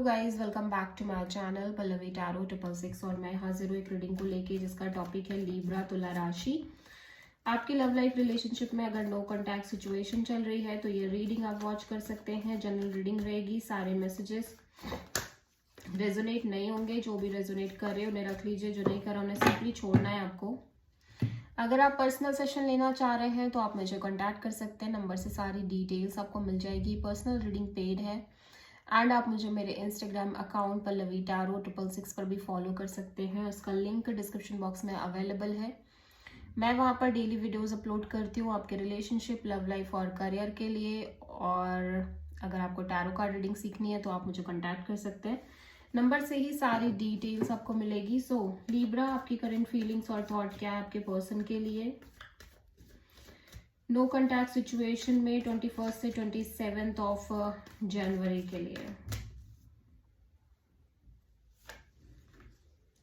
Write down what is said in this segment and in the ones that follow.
Guys, welcome back to my channel Pallavi tarot 666 और मैं हाजिर हूँ एक रीडिंग को लेके जिसका टॉपिक है लीब्रा तुला राशि। आपकी लव लाइफ रिलेशनशिप में अगर नो कांटेक्ट सिचुएशन चल रही है तो ये रीडिंग आप वॉच कर सकते हैं। जनरल रीडिंग रहेगी, सारे मैसेजेस रेजोनेट नहीं होंगे। जो भी रेजोनेट कर रहे हो उन्हें रख लीजिए, जो नहीं कर रहा उन्हें सिंपली छोड़ना है आपको। अगर आप पर्सनल सेशन लेना चाह रहे हैं तो आप मुझे कॉन्टैक्ट कर सकते हैं, नंबर से सारी डिटेल्स आपको मिल जाएगी। पर्सनल रीडिंग पेड है एंड आप मुझे मेरे इंस्टाग्राम अकाउंट पल्लवी टैरो 666 पर भी फॉलो कर सकते हैं। उसका लिंक डिस्क्रिप्शन बॉक्स में अवेलेबल है। मैं वहाँ पर डेली वीडियोस अपलोड करती हूँ आपके रिलेशनशिप, लव लाइफ और करियर के लिए। और अगर आपको टैरो कार्ड रीडिंग सीखनी है तो आप मुझे कॉन्टैक्ट कर सकते हैं, नंबर से ही सारी डिटेल्स आपको मिलेगी। सो लीब्रा, आपकी करंट फीलिंग्स और थॉट क्या है आपके पर्सन के लिए नो कॉन्टैक्ट सिचुएशन में 21 से 27 ऑफ जनवरी के लिए।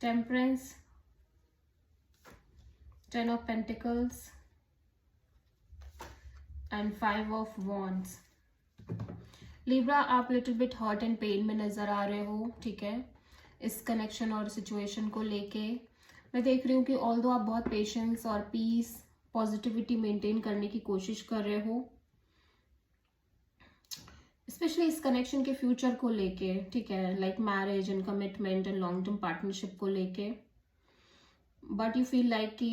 Temperance, 10 of pentacles and 5 of wands. Libra, आप little bit hurt and pain में नजर आ रहे हो, ठीक है, इस कनेक्शन और सिचुएशन को लेके। मैं देख रही हूँ कि ऑल्दो आप बहुत पेशेंस और पीस, पॉजिटिविटी मेंटेन करने की कोशिश कर रहे हो, स्पेशली इस कनेक्शन के फ्यूचर को लेके, ठीक है, like marriage and commitment and long term partnership को लेके। बट यू फील लाइक कि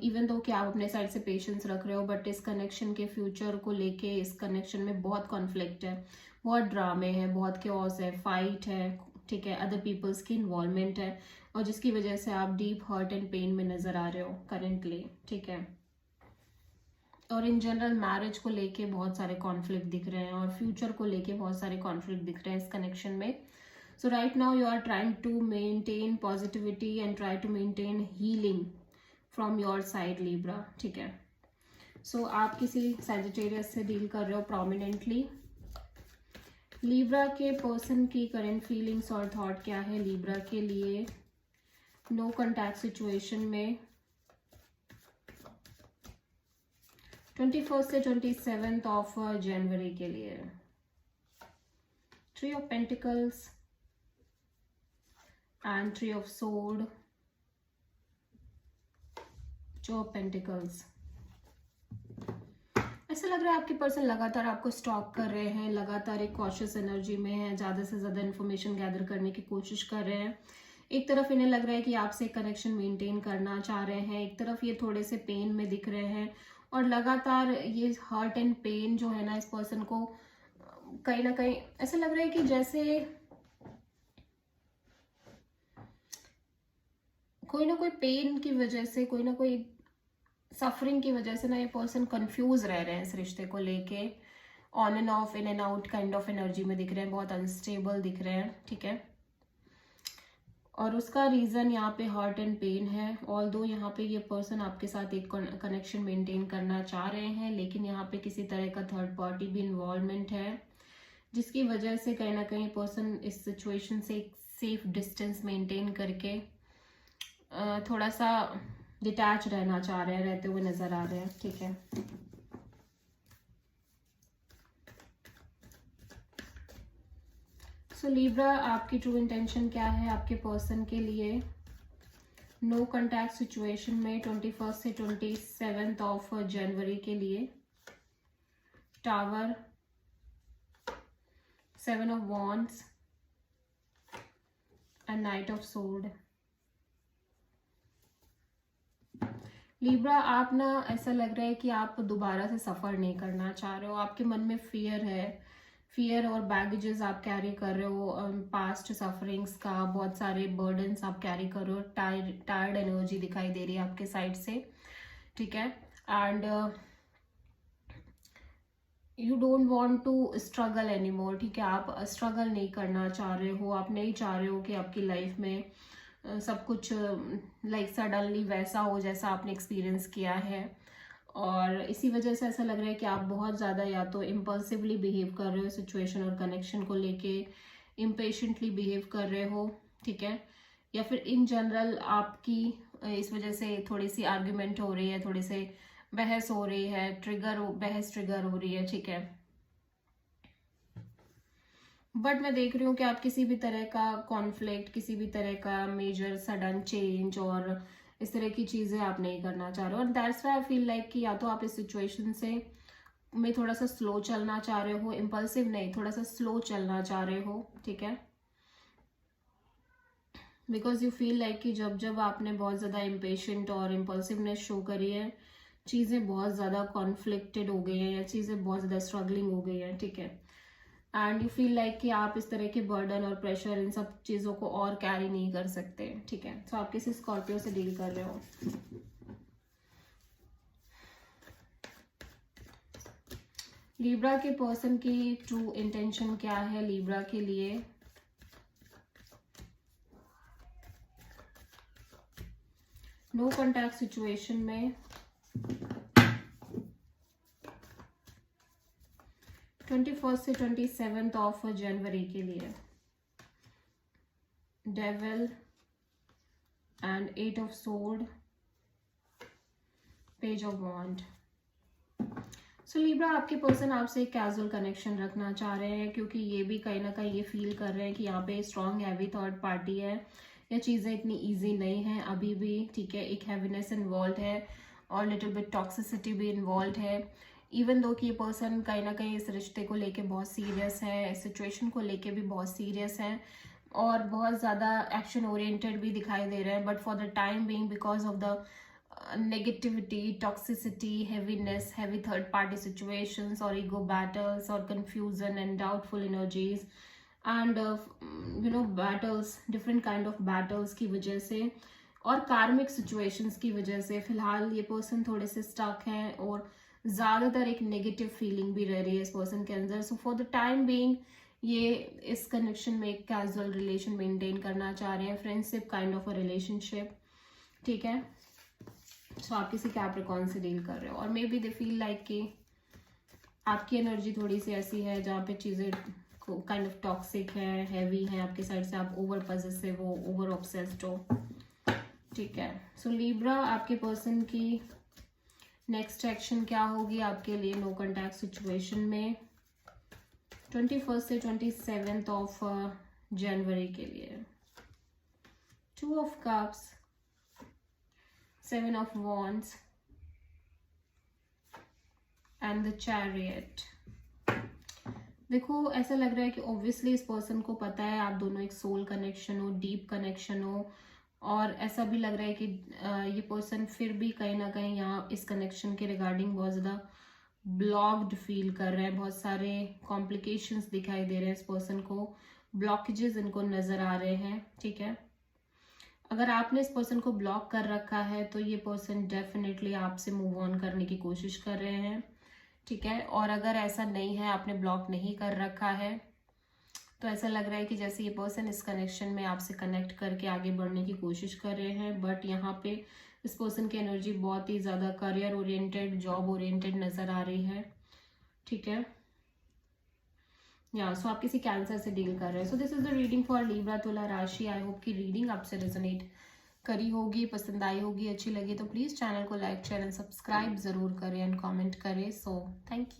इवन दो कि आप अपने साइड से पेशेंस रख रहे हो, बट इस कनेक्शन के फ्यूचर को लेके, इस कनेक्शन में बहुत कॉन्फ्लिक्ट है, बहुत ड्रामे हैं, बहुत क्योस है, फाइट है, ठीक है, अदर पीपल्स की इन्वॉल्वमेंट है, और जिसकी वजह से आप डीप हर्ट एंड पेन में नजर आ रहे हो करेंटली, ठीक है। और इन जनरल मैरिज को लेके बहुत सारे कॉन्फ्लिक्ट दिख रहे हैं और फ्यूचर को लेके बहुत सारे कॉन्फ्लिक्ट दिख रहे हैं इस कनेक्शन में। So right now you are trying to maintain positivity and try to maintain healing from your side Libra, ठीक है। सो आप किसी सैजिटेरियस से डील कर रहे हो प्रोमिनेंटली। लीब्रा के पर्सन की करंट फीलिंग्स और थॉट क्या है लीब्रा के लिए नो कॉन्टैक्ट सिचुएशन में 21 से 27 ऑफ जनवरी के लिए। 3 of pentacles and 3 of sword, 2 of pentacles. ऐसा लग रहा है आपके पर्सन लगातार आपको स्टॉक कर रहे हैं, लगातार एक कॉशियस एनर्जी में है, ज़्यादा से ज़्यादा इन्फॉर्मेशन गैदर करने की कोशिश कर रहे हैं। एक तरफ इन्हें लग रहा है कि आपसे कनेक्शन मेंटेन करना चाह रहे हैं, एक तरफ ये थोड़े से पेन में दिख रहे हैं, और लगातार ये हर्ट एंड पेन जो है ना, इस पर्सन को कहीं ना कहीं ऐसा लग रहा है कि जैसे कोई ना कोई पेन की वजह से, कोई ना कोई सफरिंग की वजह से ना, ये पर्सन कंफ्यूज रह रहे हैं इस रिश्ते को लेके। On end of, in and out kind of energy में दिख रहे हैं, बहुत अनस्टेबल दिख रहे हैं, ठीक है। और उसका रीज़न यहाँ पे हर्ट एंड पेन है। ऑल्दो यहाँ पे ये पर्सन आपके साथ एक कनेक्शन मेंटेन करना चाह रहे हैं, लेकिन यहाँ पे किसी तरह का थर्ड पार्टी भी इन्वॉल्वमेंट है, जिसकी वजह से कहीं ना कहीं पर्सन इस सिचुएशन से एक सेफ डिस्टेंस मेंटेन करके थोड़ा सा डिटैच रहना चाह रहे हैं, रहते हुए नजर आ रहे हैं, ठीक है। सो लीब्रा, आपकी ट्रू इंटेंशन क्या है आपके पर्सन के लिए नो कॉन्टैक्ट सिचुएशन में 21 से 27 ऑफ जनवरी के लिए। Tower, 7 of wands and night of sword. Libra, आप ना, ऐसा लग रहा है कि आप दोबारा से सफ़र नहीं करना चाह रहे हो। आपके मन में फियर है, फियर और बैगेजेस आप कैरी कर रहे हो, पास्ट सफरिंग्स का बहुत सारे बर्डन्स आप कैरी कर रहे हो। टायर्ड एनर्जी दिखाई दे रही है आपके साइड से, ठीक है। And you don't want to struggle anymore, ठीक है। आप स्ट्रगल नहीं करना चाह रहे हो, आप नहीं चाह रहे हो कि आपकी लाइफ में सब कुछ लाइक सडनली वैसा हो जैसा आपने एक्सपीरियंस किया है। और इसी वजह से ऐसा लग रहा है कि आप बहुत ज़्यादा या तो इम्पल्सिवली बिहेव कर रहे हो सिचुएशन और कनेक्शन को लेके, इम्पेशेंटली बिहेव कर रहे हो, ठीक है, या फिर इन जनरल आपकी इस वजह से थोड़ी सी आर्ग्यूमेंट हो रही है, थोड़ी सी बहस हो रही है, बहस ट्रिगर हो रही है, ठीक है। बट मैं देख रही हूँ कि आप किसी भी तरह का कॉन्फ्लिक्ट, किसी भी तरह का मेजर सडन चेंज और इस तरह की चीजें आप नहीं करना चाह रहे हो। और that's why I feel like कि या तो आप इस सिचुएशन से में थोड़ा सा स्लो चलना चाह रहे हो, इम्पल्सिव नहीं, थोड़ा सा स्लो चलना चाह रहे हो, ठीक है। बिकॉज यू फील लाइक कि जब जब आपने बहुत ज़्यादा इम्पेशेंट और इम्पल्सिवनेस शो करी है, चीज़ें बहुत ज़्यादा कॉन्फ्लिक्टेड हो गई हैं या चीज़ें बहुत ज़्यादा स्ट्रगलिंग हो गई हैं, ठीक है। एंड यू फील लाइक कि आप इस तरह के बर्डन और प्रेशर इन सब चीज़ों को और कैरी नहीं कर सकते, ठीक है। तो आप किसी स्कॉर्पियो से डील कर रहे हो। लिब्रा के पर्सन की ट्रू इंटेंशन क्या है लिब्रा के लिए? नो कॉन्टैक्ट सिचुएशन में 21 से 27 ऑफ जनवरी के लिए devil and 8 of sword, page of wand. So libra, आपके पर्सन आपसे एक कैजुअल कनेक्शन रखना चाह रहे हैं क्योंकि ये भी कहीं ना कहीं ये फील कर रहे हैं कि यहाँ पे स्ट्रॉन्ग हैवी थर्ड पार्टी है। ये चीज़ें इतनी इजी नहीं है अभी भी, ठीक है। एक हैवीनेस इन्वॉल्व है और लिटिल बिट टॉक्सिसिटी भी इन्वॉल्व है। इवन दो कि ये पर्सन कहीं ना कहीं इस रिश्ते को लेके बहुत सीरियस है, इस सिचुएशन को लेके भी बहुत सीरियस है और बहुत ज़्यादा एक्शन ओरिएंटेड भी दिखाई दे रहे हैं। But for the time being, because of the negativity, toxicity, heaviness, heavy third party situations or ego battles or confusion and doubtful energies and battles, different kind of battles की वजह से और कार्मिक situations की वजह से फिलहाल ये पर्सन थोड़े से स्टक हैं और ज़्यादातर एक नेगेटिव फीलिंग भी रह रही है इस पर्सन के अंदर। So for the time being ये इस कनेक्शन में एक कैजुअल रिलेशन मेंटेन करना चाह रहे हैं, friendship kind of a relationship, ठीक है। सो आप किसी कैप्रिकॉर्न से डील कर रहे हो और may be they feel like कि आपकी एनर्जी थोड़ी सी ऐसी है जहाँ पे चीज़ें काइंड ऑफ टॉक्सिक है, हैवी है आपके साइड से, आप ओवर पॉसेसिव हो, ओवर ऑब्सेस्ड हो, ठीक है। सो लिब्रा, आपके पर्सन की नेक्स्ट एक्शन क्या होगी आपके लिए नो कॉन्टैक्ट सिचुएशन में 21 से 27 ऑफ जनवरी के लिए? 2 of cups, 7 of wands and the chariot। देखो, ऐसा लग रहा है कि ऑब्वियसली इस पर्सन को पता है आप दोनों एक सोल कनेक्शन हो, डीप कनेक्शन हो और ऐसा भी लग रहा है कि ये पर्सन फिर भी कहीं ना कहीं यहाँ इस कनेक्शन के रिगार्डिंग बहुत ज़्यादा ब्लॉक्ड फील कर रहे हैं। बहुत सारे कॉम्प्लिकेशंस दिखाई दे रहे हैं इस पर्सन को, ब्लॉकेजेस इनको नज़र आ रहे हैं, ठीक है। अगर आपने इस पर्सन को ब्लॉक कर रखा है तो ये पर्सन डेफिनेटली आपसे मूव ऑन करने की कोशिश कर रहे हैं, ठीक है। और अगर ऐसा नहीं है, आपने ब्लॉक नहीं कर रखा है, तो ऐसा लग रहा है कि जैसे ये पर्सन इस कनेक्शन में आपसे कनेक्ट करके आगे बढ़ने की कोशिश कर रहे हैं। बट यहाँ पे इस पर्सन की एनर्जी बहुत ही ज़्यादा करियर ओरिएंटेड, जॉब ओरिएंटेड नज़र आ रही है, ठीक है। सो आप किसी कैंसर से डील कर रहे हैं। So this is the reading for Libra तुला राशि। आई होप की रीडिंग आपसे रेजोनेट करी होगी, पसंद आई होगी, अच्छी लगी तो प्लीज़ चैनल को लाइक, शेयर एंड सब्सक्राइब ज़रूर करें एंड कमेंट करें। So thank you.